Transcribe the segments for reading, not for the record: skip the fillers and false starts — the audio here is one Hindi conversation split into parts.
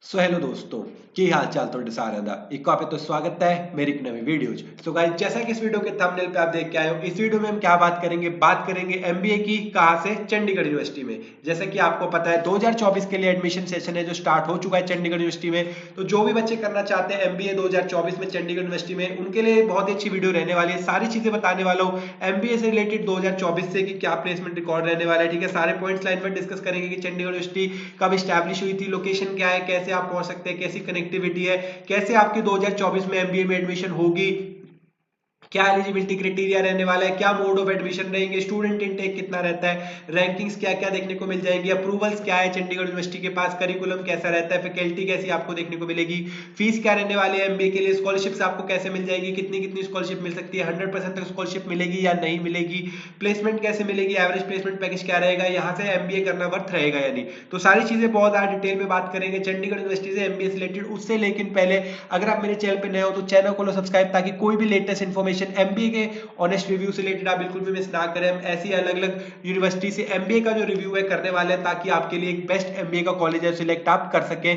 हेलो दोस्तों की हाल चाल ਤੁਹਾਡੇ ਸਾਰਿਆਂ ਦਾ एक वापस तो स्वागत है मेरी एक नवी वीडियो। सो गाइस जैसा कि इस वीडियो के थंबनेल पे आप देख के आए हो, इस वीडियो में हम क्या बात करेंगे एमबीए की। कहां से? चंडीगढ़ यूनिवर्सिटी में। जैसा कि आपको पता है 2024 के लिए एडमिशन सेशन है जो स्टार्ट हो चुका है चंडीगढ़ यूनिवर्सिटी में। तो जो भी बच्चे करना चाहते हैं एमबीए 2024 में चंडीगढ़ यूनिवर्सिटी में, उनके लिए बहुत ही अच्छी वीडियो रहने वाली है। सारी चीजें बताने वाला हूँ एमबीए से रिलेटेड 2024 से कि क्या प्लेसमेंट रिकॉर्ड रहने वाला है। ठीक है, सारे पॉइंट्स लाइन पर डिस्कस करेंगे कि चंडीगढ़ यूनिवर्सिटी कब स्टैब्लिश हुई थी, लोकेशन क्या है, कैसे आप पहुंच सकते हैं, कैसी कनेक्टिविटी है, कैसे आपकी 2024 में एमबीए में एडमिशन होगी, क्या एलिजिबिलिटी क्राइटेरिया रहने वाला है, क्या मोड ऑफ एडमिशन रहेंगे, स्टूडेंट इनटेक कितना रहता है, रैंकिंग्स क्या क्या देखने को मिल जाएगी, अप्रूवल्स क्या है चंडीगढ़ यूनिवर्सिटी के पास, करिकुलम कैसा रहता है, फैकल्टी कैसी आपको देखने को मिलेगी, फीस क्या रहने वाली है एमबीए के लिए, स्कॉलरशिप्स आपको कैसे मिल जाएगी, कितनी कितनी स्कॉलरशिप मिल सकती है, 100% तक स्कॉलरशिप मिलेगी या नहीं मिलेगी, प्लेसमेंट कैसे मिलेगी, एवरेज प्लेसमेंट पैकेज क्या रहेगा, यहाँ से एमबीए करना वर्थ रहेगा या नहीं। तो सारी चीजें बहुत ज्यादा डिटेल में बात करेंगे चंडीगढ़ यूनिवर्सिटी से एमबीए से रिलेटेड। उससे लेकिन पहले अगर आप मेरे चैनल पे नए हो तो चैनल को लो सब्सक्राइब, ताकि कोई भी लेटेस्ट इन्फॉर्मेशन एमबीए के ऑनेस्ट रिव्यू से रिलेटेड आप बिल्कुल भी मिस ना करें। हम ऐसी अलग अलग यूनिवर्सिटी से एमबीए का जो रिव्यू है करने वाले हैं, ताकि आपके लिए एक बेस्ट एमबीए का कॉलेज है सिलेक्ट आप कर सकें।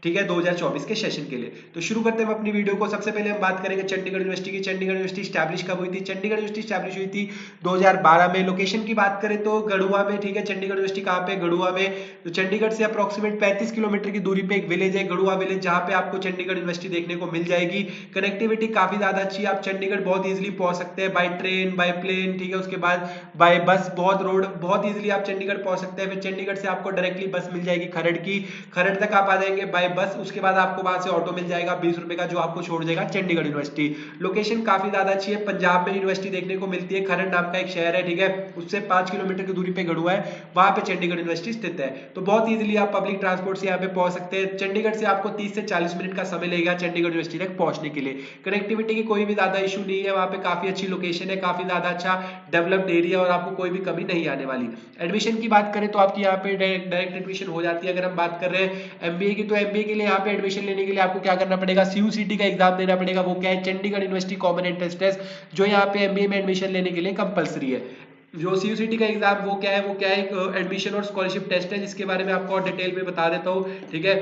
ठीक है, 2024 के सेशन के लिए। तो शुरू करते हैं अपनी वीडियो को। सबसे पहले हम बात करेंगे चंडीगढ़ यूनिवर्सिटी की। चंडीगढ़ यूनिवर्सिटी स्टैब्लिश कब हुई थी? चंडीगढ़ यूनिवर्सिटी स्टैब्लिश हुई थी 2012 में। लोकेशन की बात करें तो गढ़ुआ में। ठीक है, चंडीगढ़ यूनिवर्सिटी कहाँ पे? गढ़ुआ में। तो चंडीगढ़ से अप्रोक्सीमेट 35 किलोमीटर की दूरी पे एक विलेज है गढ़ुआ विलेज, जहाँ पे आपको चंडीगढ़ यूनिवर्सिटी देखने को मिल जाएगी। कनेक्टिविटी काफी ज्यादा अच्छी है, आप चंडीगढ़ बहुत इजिली पहुंच सकते हैं बाय ट्रेन, बाय प्लेन। ठीक है, उसके बाद बाय बस, बहुत रोड बहुत इजिली आप चंडीगढ़ पहुंच सकते हैं। फिर चंडीगढ़ से आपको डायरेक्टली बस मिल जाएगी खरड़ की, खरड़ तक आप आ जाएंगे बाय बस। उसके बाद आपको वहां से ऑटो मिल जाएगा 20 रुपए का, जो आपको छोड़ देगा चंडीगढ़ यूनिवर्सिटी। लोकेशन काफी ज्यादा अच्छी है, पंजाब में यूनिवर्सिटी देखने को मिलती है। खरड़ नाम का एक शहर है, ठीक है, उससे 5 किलोमीटर की दूरी पे गढ़ुआ है, वहां पे चंडीगढ़ यूनिवर्सिटी स्थित है। तो बहुत इजिली आप पब्लिक ट्रांसपोर्ट से यहाँ पे पहुंच सकते हैं। चंडीगढ़ से आपको 30 से 40 मिनट का समय लगेगा चंडीगढ़ यूनिवर्सिटी तक पहुंचने के लिए। कनेक्टिविटी की कोई भी ज्यादा इशू नहीं है, वहां पे काफी अच्छी लोकेशन है, काफी ज्यादा अच्छा डेवलप्ड एरिया, और आपको कोई भी कमी नहीं आने वाली। एडमिशन की बात करें तो आपकी यहाँ पे डायरेक्ट एडमिशन हो जाती है। अगर हम बात कर रहे हैं एमबीए की, तो एमबीए के लिए यहाँ पे एडमिशन लेने के लिए आपको क्या करना पड़ेगा? सीयूसीटी का एग्जाम देना पड़ेगा। वो क्या है? Chandigarh University Common Entrance Test, जो यहाँ पे एमबीए में एडमिशन लेने के लिए कंपलसरी है। जो सीयूसीटी का एग्जाम वो क्या है? वो क्या है? एक एडमिशन और स्कॉलरशिप टेस्ट है, जिसके बारे में आपको और डिटेल में बता देता हूँ। ठीक है,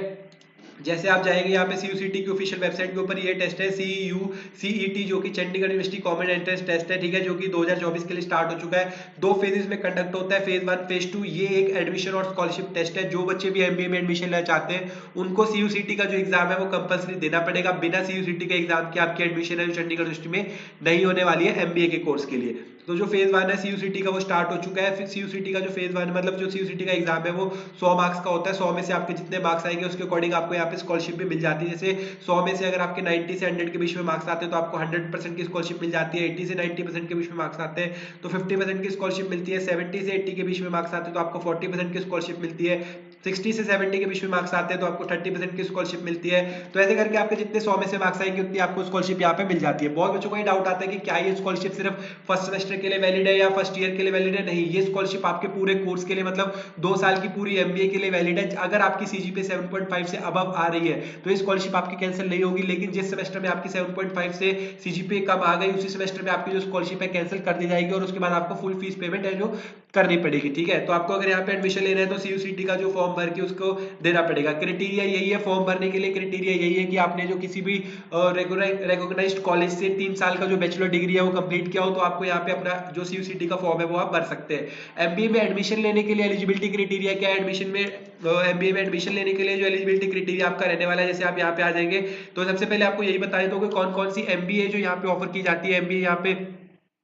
जैसे आप जाएंगे यहाँ पे सीयूसीटी की ऑफिशियल वेबसाइट के ऊपर, ये टेस्ट है सीईटी, जो कि Chandigarh University Common Entrance Test है। ठीक है, जो कि 2024 के लिए स्टार्ट हो चुका है। 2 फेजेस में कंडक्ट होता है, फेज 1 फेज 2। ये एक एडमिशन और स्कॉलरशिप टेस्ट है। जो बच्चे भी एमबीए में एडमिशन लेना चाहते हैं उनको सीयूसीटी का जो एग्जाम है वो कंपलसरी देना पड़ेगा। बिना सीयूसीटी के एग्जाम के आपकी एडमिशन है जो चंडीगढ़ यूनिवर्सिटी में नहीं होने वाली है एमबीए के कोर्स के लिए। तो जो फेज 1 है सीयूसीटी का वो स्टार्ट हो चुका है। फिर सीयूसीटी का जो फेज 1 मतलब जो सीयूसीटी का एग्जाम है वो 100 मार्क्स का होता है। 100 में से आपके जितने मार्क्स आएंगे उसके अकॉर्डिंग आपको यहाँ पे स्कॉलरशिप भी मिल जाती है। जैसे 100 में से अगर आपके 90 से 100 के बीच में मार्क्स आते हैं तो आपको 100% की स्कॉलरशिप मिल जाती है। 80 से 90% के बीच में मार्क्स आते हैं तो 50% की स्कॉलरशिप मिलती है। 70 से 80 के बीच में मार्क्स आते हैं तो आपको 40% की स्कॉलरशिप मिलती है। 60 से 70 के बीच में मार्क्स आते हैं तो आपको 30% की स्कॉलरशिप मिलती है। तो ऐसे करके आपके जितने 100 में से मार्क्स आएंगे उतनी आपको स्कॉलरशिप यहाँ पे मिल जाती है। बहुत बच्चों को ये डाउट आता है कि क्या ये स्कॉलरशिप सिर्फ फर्स्ट सेमेस्टर के लिए वैलिड है या फर्स्ट ईयर के लिए वैलिड है? नहीं, ये स्कॉलरशिप आपके पूरे कोर्स के लिए, मतलब 2 साल की पूरी एमबीए के लिए वैलिड है। अगर आपकी सीजीपीए 7.5 से अबव आ रही है तो ये स्कॉलरशिप आपकी कैंसिल नहीं होगी। लेकिन जिस सेमेस्टर में आपकी 7.5 से सीजीपीए कम आ गई, उसी सेमेस्टर में आपकी जो स्कॉलरशिप है कैंसिल कर दी जाएगी, और उसके बाद आपको फुल फीस पेमेंट है जो करनी पड़ेगी। ठीक है, तो आपको अगर यहाँ पे एडमिशन लेना है तो सीयूसीटी का जो फॉर्म भर के उसको देना पड़ेगा। क्राइटेरिया यही है, फॉर्म भरने के लिए क्राइटेरिया यही है कि आपने जो किसी भी रिकॉग्नाइज्ड कॉलेज से 3 साल का जो बैचलर डिग्री है वो कंप्लीट किया हो, तो आपको यहाँ पे अपना जो सीयूसीटी का फॉर्म है वो आप भर सकते हैं। एमबीए में एडमिशन लेने के लिए एलिजिबिलिटी क्राइटेरिया क्या है? एडमिशन में एमबीए में एडमिशन लेने के लिए जो एलिजिबिलिटी क्राइटेरिया आपका रहने वाला है, जैसे आप यहाँ पे आ जाएंगे तो सबसे पहले आपको यही बता देता हूँ कि कौन कौन सी एमबीए जो यहाँ पे ऑफर की जाती है। एमबीए यहाँ पे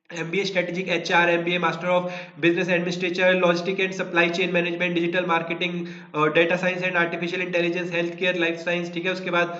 MBA strategic HR, MBA master of business administration, logistic and supply chain management, digital marketing, data science and artificial intelligence, health care, life science. ठीक है, उसके बाद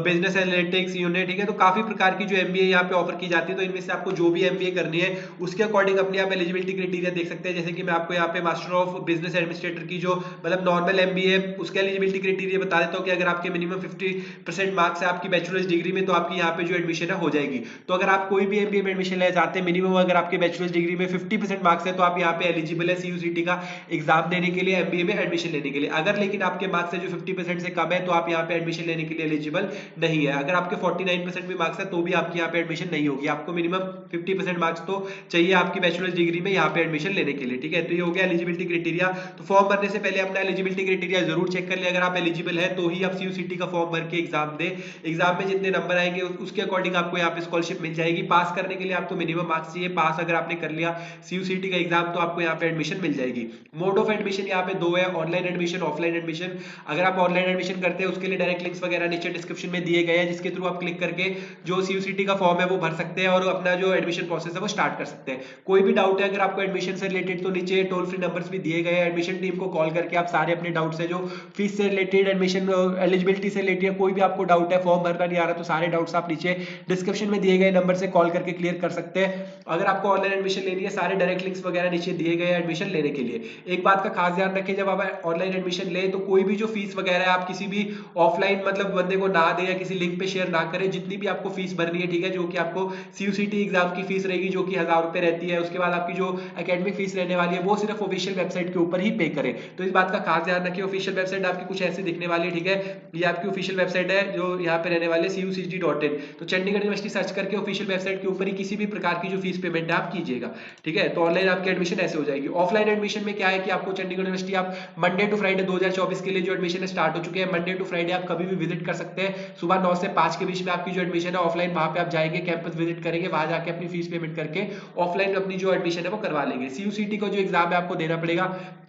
बिजनेस एनालिटिक्स यूनिट। ठीक है, तो काफी प्रकार की जो एमबीए यहाँ पे ऑफर की जाती है। तो इनमें से आपको जो भी एमबीए करनी है उसके अकॉर्डिंग अपने आप एलिजिबिलिटी क्राइटेरिया देख सकते हैं। जैसे कि मैं आपको यहाँ पे मास्टर ऑफ बिजनेस एडमिनिस्ट्रेटर की जो मतलब नॉर्मल एमबीए है उसके एलिजिबिलिटी क्राइटेरिया बता देता हूँ कि अगर आपके मिनिमम 50% मार्क्स है आपकी बैचलर्स डिग्री में तो आपकी यहाँ पे जो एडमिशन है हो जाएगी। तो अगर आप कोई भी एमबीए में एडमिशन लेना चाहते हैं, मिनिमम अगर आपके बैचलर्स डिग्री में 50% मार्क्स है तो आप यहाँ पे एलिजिबल है CUCT का एग्जाम देने के लिए, MBA में एडमिशन लेने के लिए। अगर लेकिन आपके मार्क्स है जो 50% से कम है तो आप यहाँ पे एडमिशन लेने के लिए एलिजिबल नहीं है। अगर आपके 49% भी मार्क्स है तो भी आपकी यहाँ पे एडमिशन नहीं होगी, आपको मिनिमम 50% मार्क्स तो चाहिए आपकी बैचलर्स डिग्री में यहाँ पे एडमिशन लेने के लिए, ठीक है। तो ये हो गया एलिजिबिलिटी क्राइटेरिया। तो फॉर्म भरने से पहले अपना एलिजिबिलिटी क्राइटेरिया जरूर चेक कर ले, अगर आप एलिजिबल है तो ही आप CUCT का फॉर्म भर के एग्जाम दे। एग्जाम में जितने नंबर आएंगे उसके अकॉर्डिंग आपको यहाँ पे स्कॉलरशिप मिल जाएगी। पास करने के लिए आपको मिनिमम मार्क्स चाहिए, पास अगर आपने कर लिया CUCT का एग्जाम तो आपको यहाँ पे एडमिशन मिल जाएगी। मोड ऑफ एडमिशन यहाँ पे दो है, ऑनलाइन एडमिशन, ऑफलाइन एडमिशन। अगर आप ऑनलाइन एडमिशन करते हैं उसके लिए डायरेक्ट लिंक्स वगैरह नीचे डिस्क्रिप्शन में दिए गए हैं, जिसके थ्रू आप क्लिक करके जो CUCT का फॉर्म है वो भर सकते हैं और अपना जो एडमिशन प्रोसेस है वो स्टार्ट कर सकते हैं। कोई भी डाउट है अगर आपको एडमिशन से रिलेटेड तो नीचे टोल फ्री नंबर्स भी दिए गए हैं, एडमिशन टीम को कॉल करके आप सारे अपने डाउट्स है जो फीस से रिलेटेड, एडमिशन एलिजिबिलिटी से रिलेटेड, कोई भी आपको डाउट है, फॉर्म भरना नहीं आ रहा तो सारे डाउट्स आप नीचे डिस्क्रिप्शन में दिए गए नंबर से कॉल करके क्लियर कर सकते हैं। अगर आपको ऑनलाइन एडमिशन लेनी है सारे डायरेक्ट लिंक्स वगैरह नीचे दिए गए हैं एडमिशन लेने के लिए। एक बात का खास ध्यान रखें, जब आप ऑनलाइन एडमिशन ले तो कोई भी जो फीस वगैरह है आप किसी भी ऑफलाइन मतलब बंदे को ना दे या किसी लिंक पे शेयर ना करें। जितनी भी आपको फीस भरनी है, ठीक है, जो कि आपको CUCT एग्जाम की फीस रहेगी जो कि 1000 रुपए रहती है, उसके बाद आपकी जो एकेडमिक फीस रहने वाली है वो सिर्फ ऑफिशियल वेबसाइट के ऊपर ही पे करें। तो इस बात का खास ध्यान रखिए। ऑफिशियल वेबसाइट आपकी कुछ ऐसी दिखने वाली है, ठीक है, ये आपकी ऑफिशियल वेबसाइट है जो यहाँ पे रहने वाले CUCT.in। तो चंडीगढ़ यूनिवर्सिटी सर्च करके ऑफिशियल वेबसाइट के ऊपर ही किसी भी प्रकार की जो फीस पेमेंट है आप कीजिएगा, ठीक है। तो ऑनलाइन आपकी एडमिशन ऐसे हो जाएगी। ऑफलाइन एडमिशन में क्या है कि आपको चंडीगढ़ यूनिवर्सिटी आप मंडे टू फ्राइडे 2024 के लिए जो एडमिशन स्टार्ट हो चुके हैं, मंडे टू फ्राइडे आप कभी भी विजिट कर सकते हैं। सुबह 9 से 5 के बीच में आपकी जो एडमिशन है ऑफलाइन, वहां पे आप जाएंगे, कैंपस विजिट करेंगे, वहां जाके अपनी फीस पेमेंट करके ऑफलाइन अपनी जो एडमिशन है वो करवा लेंगे। CUCT का जो एग्जाम है आपको देना पड़ेगा।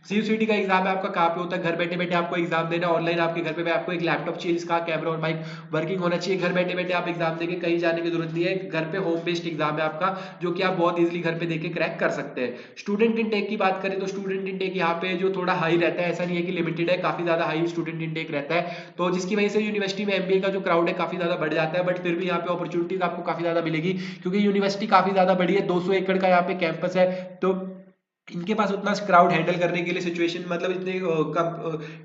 CUCT का एग्जाम है आपका कहाँ पे होता है, घर बैठे बैठे आपको एग्जाम देना ऑनलाइन। आपके घर पे आपको एक लैपटॉप चाहिए जिसका कैमरा और माइक वर्किंग होना चाहिए। घर बैठे बैठे आप एग्जाम देंगे, कहीं जाने की जरूरत नहीं है। घर पे होम बेस्ड एग्जाम है आपका जो कि आप बहुत इजीली घर पे देके क्रैक कर सकते हैं। स्टूडेंट इनटेक की बात करें तो स्टूडेंट इनटेक यहाँ पे जो थोड़ा हाई रहता है, ऐसा नहीं है कि लिमिटेड है, काफी ज्यादा हाई स्टूडेंट इनटेक रहता है। तो जिसकी वजह से यूनिवर्सिटी में MBA का जो क्राउड है काफी ज्यादा बढ़ जाता है। बट फिर भी यहाँ पे अपॉर्चुनिटीज आपको काफी ज्यादा मिलेगी क्योंकि यूनिवर्सिटी काफी ज्यादा बड़ी है, 200 एकड़ का यहाँ पे कैंपस है। तो इनके पास उतना क्राउड हैंडल करने के लिए सिचुएशन मतलब इतने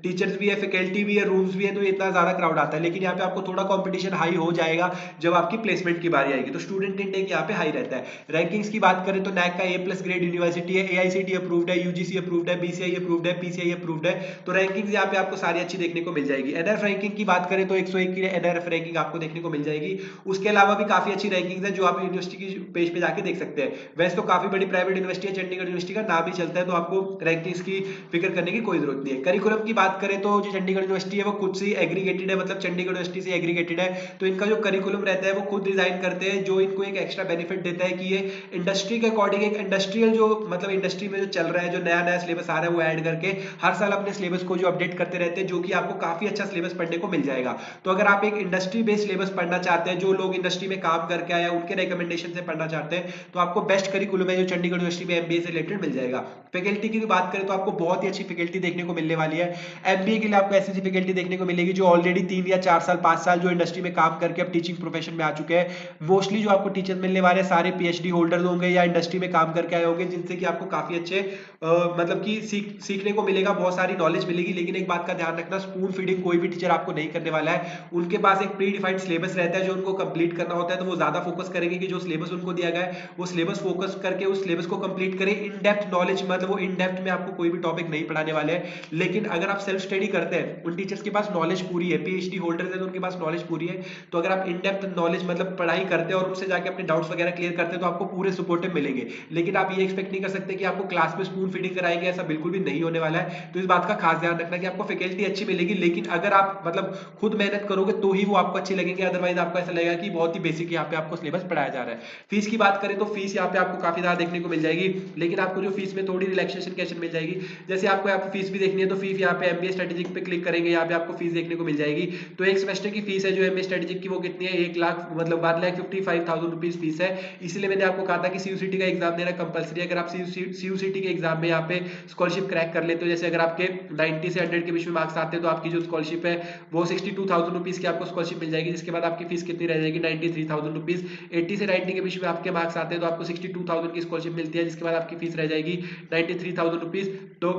टीचर्स भी है, फैकल्टी भी है, रूम्स भी है, तो इतना ज्यादा क्राउड आता है। लेकिन यहाँ पे आपको थोड़ा कंपटीशन हाई हो जाएगा जब आपकी प्लेसमेंट की बारी आएगी। तो स्टूडेंट इनटेक यहाँ पे हाई रहता है। रैंकिंग्स की बात करें तो NAC का A+ ग्रेड यूनिवर्सिटी है, AICTE अप्रूव्ड है, UGC अप्रूव्ड है, BCI अप्रूव्ड है, PCI अप्रूव्ड है। तो रैंकिंग्स यहाँ पे आपको सारी अच्छी देखने को मिल जाएगी। NRF रैंकिंग की बात करें तो 101 की NRF रैंकिंग आपको देखने को मिल जाएगी। उसके अलावा भी काफी अच्छी रैंकिंग्स है जो आप यूनिवर्सिटी की पेज पे जाके देख सकते हैं। वैसे तो काफी बड़ी प्राइवेट यूनिवर्सिटी है, चंडीगढ़ यूनिवर्सिटी का नाम ही चलता है, तो आपको रैंकिंग्स की फिक्र करने की कोई जरूरत नहीं है। करिकुलम की बात करें तो जो चंडीगढ़ यूनिवर्सिटी है वो खुद से एग्रीगेटेड है, मतलब चंडीगढ़ यूनिवर्सिटी से एग्रीगेटेड है। तो इनका जो करिकुलम रहता है वो खुद डिजाइन करते हैं, जो इनको एक एक्स्ट्रा बेनिफिट देता है कि ये इंडस्ट्री के अकॉर्डिंग एक इंडस्ट्रियल जो मतलब इंडस्ट्री में जो चल रहा है, जो नया नया सिलेबस आ रहा है वो ऐड करके हर साल अपने सिलेबस को जो अपडेट करते रहते हैं, जो कि आपको काफी अच्छा सिलेबस पढ़ने को मिल जाएगा। तो अगर आप एक इंडस्ट्री बेस्ड सिलेबस पढ़ना चाहते हैं, जो लोग इंडस्ट्री में काम करके आए उनके रिकमेंडेशन से पढ़ना चाहते हैं, तो आपको बेस्ट करिकुलम है जो चंडीगढ़ यूनिवर्सिटी में MBA से रिलेटेड मिल जाएगा। फैकल्टी की बात करें तो आपको बहुत ही अच्छी फैकल्टी देखने को मिलने वाली है। MBA के लिए आपको ऐसी फैकल्टी देखने को मिलेगी जो ऑलरेडी 3 या 4 साल 5 साल जो इंडस्ट्री में काम करके अब टीचिंग प्रोफेशन में आ चुके हैं। मोस्टली जो आपको टीचर मिलने वाले हैं सारे PhD होल्डर्स होंगे या इंडस्ट्री में काम करके आए होंगे, जिनसे कि आपको काफी अच्छे मतलब कि सीखने को मिलेगा, बहुत सारी नॉलेज मिलेगी। लेकिन एक बात का ध्यान रखना, स्पून फीडिंग कोई भी टीचर आपको नहीं करने वाला है। उनके पास एक प्री डिफाइंड सिलेबस रहता है जो उनको कंप्लीट करना होता है। तो वो ज्यादा फोकस करेंगे कि जो सिलेबस उनको दिया गया है वो सिलेबस फोकस करके उस सिलेबस को कंप्लीट करें। इन डेप्थ नॉलेज मतलब वो इन डेप्थ में आपको कोई भी टॉपिक नहीं पढ़ाने वाले हैं। लेकिन अगर आप सेल्फ स्टडी करते हैं, उन टीचर्स के पास नॉलेज पूरी है, PhD होल्डर्स है तो उनके पास नॉलेज पूरी है। तो अगर आप इन डेप्थ नॉलेज मतलब पढ़ाई करते हैं और उनसे जाके अपने डाउट्स वगैरह क्लियर करते हैं तो आपको पूरे सपोर्टिव मिलेंगे। लेकिन आप ये एक्सपेक्ट नहीं कर सकते कि आपको क्लास में स्पून फीडिंग कराएंगे, ऐसा बिल्कुल भी नहीं होने वाला है। तो इस बात का खास ध्यान रखना कि आपको फैकल्टी अच्छी मिलेगी, लेकिन अगर आप मतलब खुद मेहनत करोगे तो ही वो आपको अच्छे लगेंगे। अदरवाइज आपको ऐसा लगेगा कि बहुत ही बेसिक यहाँ पे आपको सिलेबस पढ़ाया जा रहा है। फीस की बात करें तो फीस यहाँ पे आपको काफी ज्यादा देखने को मिल जाएगी, लेकिन आपको जो फीस में थोड़ी रिलैक्सेशन कैसे मिल जाएगी। जैसे आपको यहाँ पे फीस भी देखनी है तो फीस यहाँ पे MBA स्ट्रेटेजिक पे क्लिक करेंगे, यहाँ पे आपको फीस देखने को मिल जाएगी। तो एक सेमेस्टर की फीस है जो MBA स्ट्रेटेजिक की वो कितनी है, 1 लाख मतलब 1,55,000 रुपीज फीस है। इसलिए मैंने आपको कहा था कि CUCT का एग्जाम देना कंपलसरी है। अगर आप CUCT के एग्जाम में यहाँ पे स्कॉलरशिप क्रैक कर लेते हो, जैसे अगर आपके 90 से 100 के बीच में मार्क्स आते हैं तो आपकी जो स्कॉलरशिप है वो 62,000 रुपीज की आपको स्कॉलरशिप मिल जाएगी। जिसके बाद आपकी फीस कितनी रह जाएगी, 93,000 रुपीज। 80 से 90 के बीच में आपके मार्क्स आते हैं तो आपको 62,000 की स्कॉलरशिप मिलती है, जिसके बाद आपकी फीस रह जाएगी 93,000 रुपीज। तो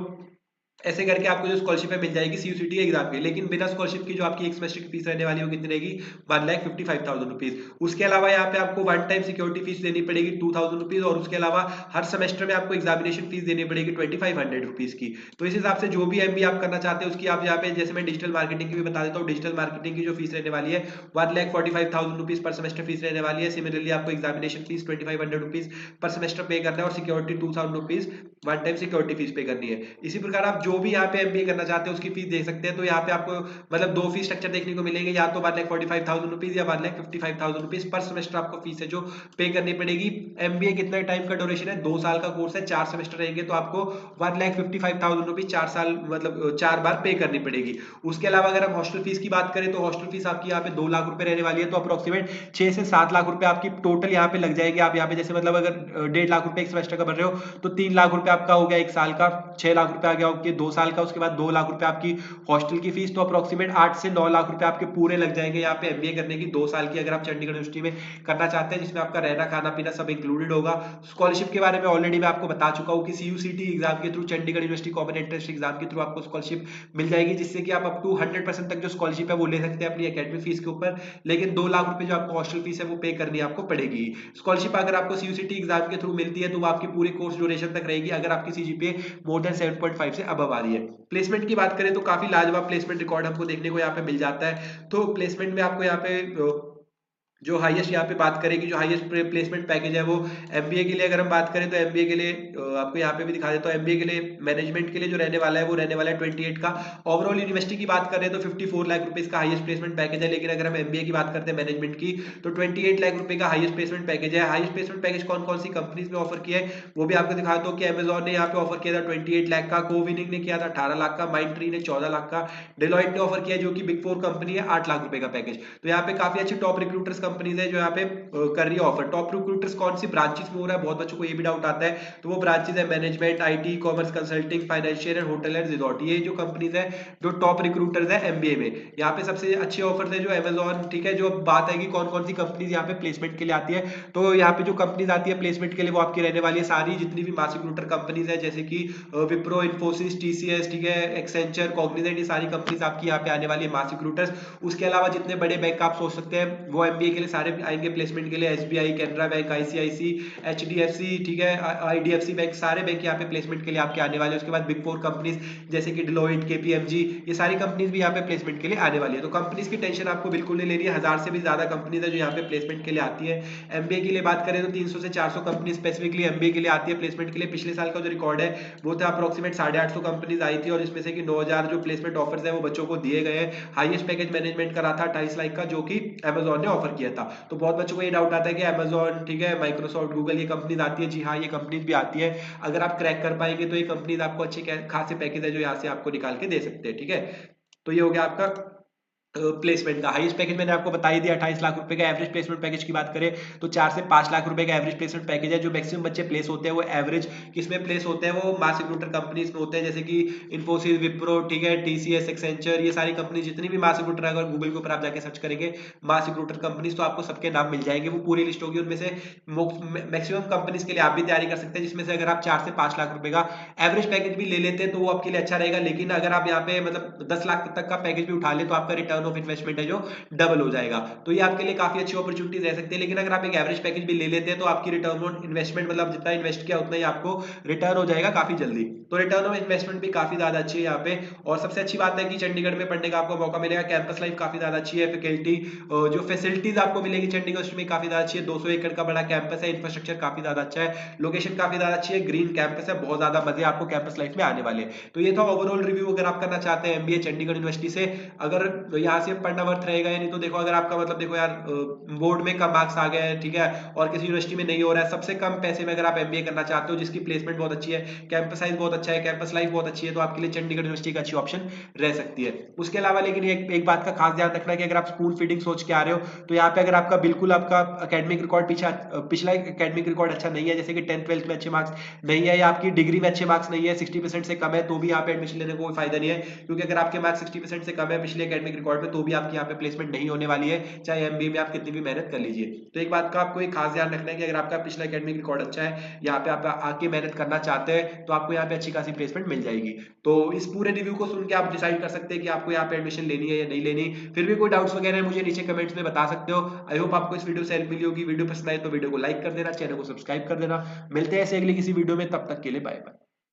ऐसे करके आपको जो स्कॉलरशिप है मिल जाएगी सीयूसीटी एग्जाम की। लेकिन बिना स्कॉलरशिप की जो आपकी एक सेमेस्टर की फीस रहने वाली है वो कितनी रहेगी, 1,55,000 रुपीज। उसके अलावा यहाँ पे आपको वन टाइम सिक्योरिटी फीस देनी पड़ेगी 2,000 रुपीज, और उसके अलावा हर सेमेस्टर में आपको एग्जामिनेशन फीस देनी पड़ेगी 2,500 रुपीज की। तो इस हिसाब से जो भी एमबीए आप करना चाहते हैं उसकी आप यहाँ पे, जैसे मैं डिजिटल मार्केटिंग की भी बता देता हूँ, डिजिटल मार्केटिंग की जो फीस रहने वाली है 1,45,000 रुपीज पर सेमेस्टर फीस रहने वाली है। सिमिलरली आपको examination fees 2,500 rupees per semester पे करना है, और security 2,000 rupees one time security fees पे करनी है। इसी प्रकार आप जो भी यहाँ पे एमबीए करना चाहते हैं उसकी फीस देख सकते हैं। तो यहाँ पे आपको मतलब दो फीस स्ट्रक्चर देखने को मिलेंगे, या तो 1,45,000 रुपीज या 1,55,000 रुपीज पर सेमेस्टर आपको फीस है जो पे करनी पड़ेगी। एमबीए कितना टाइम का ड्यूरेशन है, 2 साल का कोर्स है, 4 सेमेस्टर रहेंगे, तो आपको 1,55,000 रुपीज 4 साल मतलब 4 बार पे करनी पड़ेगी। उसके अलावा अगर हम हॉस्टल फीस की बात करें तो हॉस्टल फीस आपकी यहाँ पे 2 लाख रुपए रहने वाली है। तो अप्रोक्सीमेट 6 से 7 लाख रुपए आपकी टोटल यहाँ पे लग जाएगी। आप यहाँ पे जैसे मतलब अगर 1.5 लाख रुपए एक सेमेस्टर का भर रहे हो तो 3 लाख रुपए आपका हो गया एक साल का, 6 लाख रुपए आ गया आपके 2 साल का, उसके बाद 2 लाख रुपए आपकी हॉस्टल की फीस। तो अप्रोक्सीमेट 8 से 9 लाख रुपए आपके पूरे लग जाएंगे यहाँ पे एमबीए करने की 2 साल की, अगर आप चंडीगढ़ यूनिवर्सिटी में करना चाहते हैं, जिसमें आपका रहना खाना पीना सब इंक्लूडेड होगा। स्कॉलरशिप के बारे में ऑलरेडी मैं आपको बता चुका हूँ कि सीयूसीटी एग्जाम के through, Chandigarh University Common entrance exam के थ्रू आपको स्कॉलरशिप मिल जाएगी, जिससे कि आप अप टू 100% तक जो स्कॉलरशिप है वो ले सकते हैं अपनी एकेडमिक फीस के ऊपर। लेकिन 2 लाख रुपए जो आपको हॉस्टल फीस है वो पे करनी आपको पड़ेगी। स्कॉलरशिप अगर आपको सीयूसीटी एग्जाम के थ्रू मिलती है तो वो आपकी पूरी कोर्स ड्यूरेशन तक रहेगी, अगर आपकी सीजीपीए मोर देन 7.5 से अबव आ रही है। प्लेसमेंट की बात करें तो काफी लाजवाब प्लेसमेंट रिकॉर्ड हमको देखने को यहाँ पे मिल जाता है। तो प्लेसमेंट में आपको यहाँ पे जो हाईएस्ट यहाँ पे बात करें कि जो हाईएस्ट प्लेसमेंट पैकेज है वो एमबीए के लिए अगर हम बात करें तो एमबीए के लिए आपको यहाँ पे भी दिखा देता हूँ। एमबीए के लिए मैनेजमेंट के लिए जो रहने वाला है वो रहने वाला है 28 का। ओवरऑल यूनिवर्सिटी की बात करें तो 54 लाख रुपए का हाईएस्ट प्लेसमेंट पैकेज है। लेकिन अगर हम एमबीए की बात करते हैं मैनेजमेंट की तो 28 लाख रुपए का हाईएस्ट प्लेसमेंट पैकेज है। हाईएस्ट प्लेसमेंट पैकेज कौन कौन सी कंपनीज में ऑफर किया है वो भी आपको दिखा दो कि अमेजॉन ने यहाँ पे ऑफर किया था 28 लाख का, कोविनिंग ने किया था 18 लाख का, माइंड ट्री ने 14 लाख का, डेलॉइट ने ऑफर किया जो कि बिग 4 कंपनी है 8 लाख रुपए का पैकेज। तो यहाँ पे काफी अच्छी टॉप रिक्रूटर्स कंपनीज है जो यहाँ पे कर रही है ऑफर। टॉप रिक्रूटर्स कौन सी ब्रांचेस में हो रहा है, बहुत बच्चों को ये भी डाउट आता है। तो वो ब्रांचेस है management, IT, commerce, consulting, financial and hotel and resort. ये जो कंपनीज है जो टॉप रिक्रूटर्स है एमबीए में, यहाँ पे सबसे अच्छे ऑफर है जो अमेजॉन। ठीक है, जो बात है कि कौन कौन सी कंपनीज यहाँ पे प्लेसमेंट के लिए आती है, तो यहाँ पे जो कंपनीज आती है प्लेसमेंट के लिए वो आपकी रहने वाली है सारी जितनी भी मास रिक्रूटर कंपनीज है, जैसे कि विप्रो, इन्फोसिस, टीसीएस, ठीक है, एक्सेंचर, कॉग्निजेंट, ये सारी कंपनीज आपकी यहाँ पे आने वाली है मास रिक्रूटर्स। उसके अलावा जितने बड़े बैंक आप सोच सकते हैं वो एमबीए के लिए सारे आएंगे प्लेसमेंट के लिए। SBI, Canara Bank, ICIC, HDFC, ठीक है, आईडीएफसी बैंक, सारे बैंक यहाँ पे प्लेसमेंट के लिए आपके आने वाले हैं। उसके बाद बिग 4 कंपनीज जैसे कि डिलोइट, केपीएमजी, ये सारी कंपनीज भी यहाँ पे प्लेसमेंट के लिए आने वाली है। तो कंपनीज की टेंशन आपको बिल्कुल नहीं लेनी है, 1000 से भी ज्यादा कंपनीज है जो यहाँ पे प्लेसमेंट के लिए आती है। एमबीए के लिए बात करें तो 300 से 400 कंपनी स्पेसिफिकली एमबीए के लिए आती है प्लेसमेंट के लिए। पिछले साल का जो रिकॉर्ड है वो था अप्रोक्सीमेट 850 कंपनीज आई थी, और इसमें से कि 9000 जो प्लेसमेंट ऑफर्स है वो बच्चों को दिए गए हैं। हाईएस्ट पैकेज मैनेजमेंट का रहा था 28 लाख का, जो कि अमेजॉन ने ऑफर किया था। तो बहुत बच्चों को ये डाउट आता है कि अमेजॉन, ठीक है, माइक्रोसॉफ्ट, गूगल, ये कंपनीज आती है। जी हाँ, ये कंपनीज भी आती है। अगर आप क्रैक कर पाएंगे तो ये कंपनीज आपको अच्छे खासे पैकेज है जो यहाँ से आपको निकाल के दे सकते हैं। ठीक है, तो ये हो गया आपका प्लेसमेंट का। हाईएस्ट पैकेज मैंने आपको बता ही दिया 28 लाख रुपए का। एवरेज प्लेसमेंट पैकेज की बात करें तो 4 से 5 लाख रुपए का एवरेज प्लेसमेंट पैकेज है। जो मैक्सिमम बच्चे प्लेस होते हैं वो एवरेज किसमें प्लेस होते हैं, वो मास रिक्रूटर कंपनीज में होते हैं, जैसे कि इन्फोसिस, विप्रो, ठीक है, टीसीएस, एक्सेंचर, ये सारी कंपनी जितनी भी मास रिक्रूटर, अगर गूगल के ऊपर आप जाके सर्च करेंगे मास रिक्रूटर कंपनीज तो आपको सबके नाम मिल जाएंगे, वो पूरी लिस्ट होगी। उनमें से मैक्सिमम कंपनीज के लिए आप भी तैयारी कर सकते हैं, जिसमें से अगर आप 4 से 5 लाख रुपए का एवरेज पैकेज भी ले लेते हैं तो वो आपके लिए अच्छा रहेगा। लेकिन अगर आप यहाँ पे मतलब 10 लाख तक का पैकेज भी उठा ले तो आपका रिटर्न ऑफ इन्वेस्टमेंट है जो डबल हो जाएगा। तो ये आपके लिए काफी अच्छी अपॉर्चुनिटी रह सकती है। लेकिन अगर आप एक एवरेज पैकेज भी ले लेते हैं तो आपकी रिटर्न ऑन इन्वेस्टमेंट, मतलब जितना इन्वेस्ट किया उतना ही आपको रिटर्न हो जाएगा काफी जल्दी। तो रिटर्न ऑन इन्वेस्टमेंट भी काफी ज्यादा अच्छी है यहाँ पे। और सबसे अच्छी बात है कि चंडीगढ़ में पढ़ने का आपको मौका मिलेगा। कैंपस लाइफ काफी ज्यादा अच्छी है, फैकल्टी जो फैसिलिटीज आपको मिलेगी चंडीगढ़ में काफी ज्यादा अच्छी है। 200 एकड़ का बड़ा कैंपस है, इंफ्रास्ट्रक्चर काफी ज्यादा अच्छा है, लोकेशन काफी ज्यादा अच्छी है, ग्रीन कैंपस है, बहुत ज्यादा मजे आपको कैंपस लाइफ में आने वाले। तो ये था ओवरऑल रिव्यू अगर आप करना चाहते हैं एमबीए चंडीगढ़ यूनिवर्सिटी से। अगर यहाँ से पढ़ना वर्थ रहेगा या नहीं, तो देखो अगर आपका मतलब देखो यार बोर्ड में कम मार्क्स आ गए हैं, ठीक है, और किसी यूनिवर्सिटी में नहीं हो रहा है, सबसे कम पैसे में अगर आप एमबीए करना चाहते हो जिसकी प्लेसमेंट बहुत अच्छी है, कैंपस साइज बहुत अच्छा है, कैंपस लाइफ बहुत अच्छी है, तो आपके लिए चंडीगढ़ यूनिवर्सिटी का अच्छी ऑप्शन रह सकती है। उसके अलावा लेकिन एक बात का खास ध्यान रखना कि अगर आप स्पून फीडिंग सोच के आ रहे हो तो यहाँ पे अगर आपका बिल्कुल आपका एकेडमिक रिकॉर्ड पिछला एकेडमिक रिकॉर्ड अच्छा नहीं है, जैसे कि 10th-12th में अच्छे मार्क्स नहीं है या आपकी डिग्री में अच्छे मार्क्स नहीं है, 60% से कम है, तो भी यहाँ पे एडमिशन लेने को कोई फायदा नहीं है। क्योंकि अगर आपके मार्क्स 60% से कम है पिछले एकेडमिक रिकॉर्ड रिकॉर्ड पे, तो भी आपकी यहाँ पे प्लेसमेंट नहीं होने वाली है, चाहे एमबीए में आप कितनी भी मेहनत कर लीजिए। तो एक बात का आपको एक खास ध्यान रखना है कि अगर आपका पिछला एकेडमिक रिकॉर्ड अच्छा है, यहाँ पे आप आके मेहनत करना चाहते हैं, तो आपको यहाँ पे अच्छी खासी प्लेसमेंट मिल जाएगी। तो इस पूरे रिव्यू को सुन के आप डिसाइड कर सकते हैं कि आपको यहाँ पे एडमिशन लेनी है या नहीं लेनी। फिर भी कोई डाउट्स वगैरह है मुझे नीचे कमेंट्स में बता सकते हो। आई होप आपको इस वीडियो से हेल्प मिली होगी। वीडियो पसंद आए तो वीडियो को लाइक कर देना, चैनल को सब्सक्राइब कर देना। मिलते हैं ऐसे अगली किसी वीडियो में, तब तक के लिए बाय बाय।